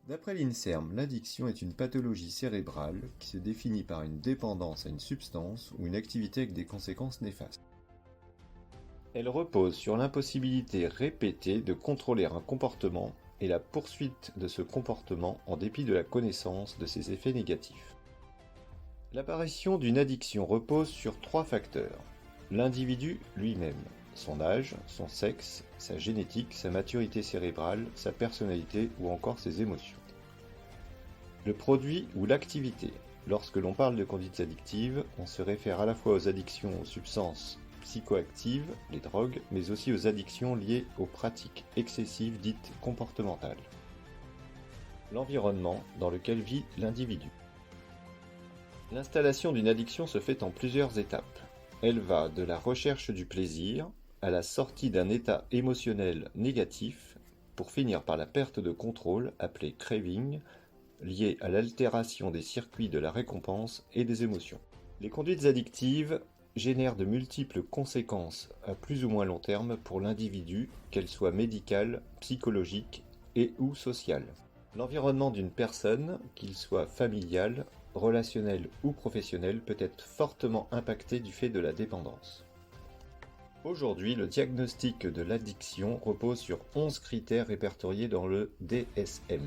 D'après l'INSERM, l'addiction est une pathologie cérébrale qui se définit par une dépendance à une substance ou une activité avec des conséquences néfastes. Elle repose sur l'impossibilité répétée de contrôler un comportement et la poursuite de ce comportement en dépit de la connaissance de ses effets négatifs. L'apparition d'une addiction repose sur 3 facteurs. L'individu lui-même, son âge, son sexe, sa génétique, sa maturité cérébrale, sa personnalité ou encore ses émotions. Le produit ou l'activité. Lorsque l'on parle de conduites addictives, on se réfère à la fois aux addictions aux substances psychoactives, les drogues, mais aussi aux addictions liées aux pratiques excessives dites comportementales. L'environnement dans lequel vit l'individu. L'installation d'une addiction se fait en plusieurs étapes. Elle va de la recherche du plaisir à la sortie d'un état émotionnel négatif pour finir par la perte de contrôle appelée craving, liée à l'altération des circuits de la récompense et des émotions. Les conduites addictives génèrent de multiples conséquences à plus ou moins long terme pour l'individu, qu'elles soient médicales, psychologiques et ou sociales. L'environnement d'une personne, qu'il soit familial, relationnel ou professionnel, peut être fortement impacté du fait de la dépendance. Aujourd'hui, le diagnostic de l'addiction repose sur 11 critères répertoriés dans le DSM.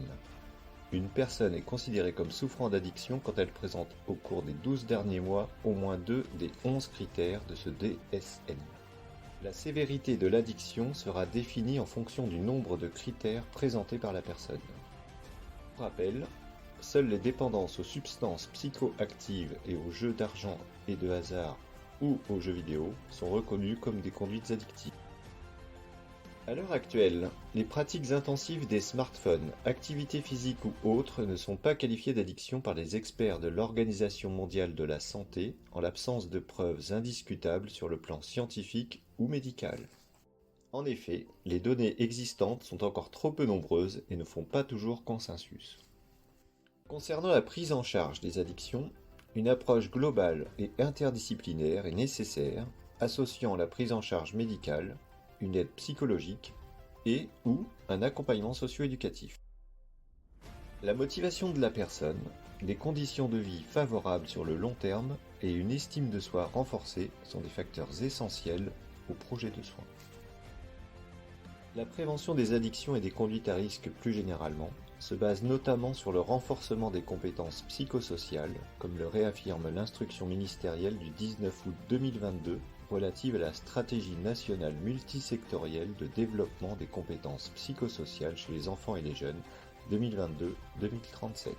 Une personne est considérée comme souffrant d'addiction quand elle présente au cours des 12 derniers mois au moins 2 des 11 critères de ce DSM. La sévérité de l'addiction sera définie en fonction du nombre de critères présentés par la personne. Pour rappel, seules les dépendances aux substances psychoactives et aux jeux d'argent et de hasard ou aux jeux vidéo sont reconnues comme des conduites addictives. À l'heure actuelle, les pratiques intensives des smartphones, activités physiques ou autres ne sont pas qualifiées d'addiction par les experts de l'Organisation mondiale de la santé en l'absence de preuves indiscutables sur le plan scientifique ou médical. En effet, les données existantes sont encore trop peu nombreuses et ne font pas toujours consensus. Concernant la prise en charge des addictions, une approche globale et interdisciplinaire est nécessaire, associant la prise en charge médicale, une aide psychologique et ou un accompagnement socio-éducatif. La motivation de la personne, des conditions de vie favorables sur le long terme et une estime de soi renforcée sont des facteurs essentiels au projet de soins. La prévention des addictions et des conduites à risque plus généralement se base notamment sur le renforcement des compétences psychosociales, comme le réaffirme l'instruction ministérielle du 19 août 2022 relative à la stratégie nationale multisectorielle de développement des compétences psychosociales chez les enfants et les jeunes 2022-2037.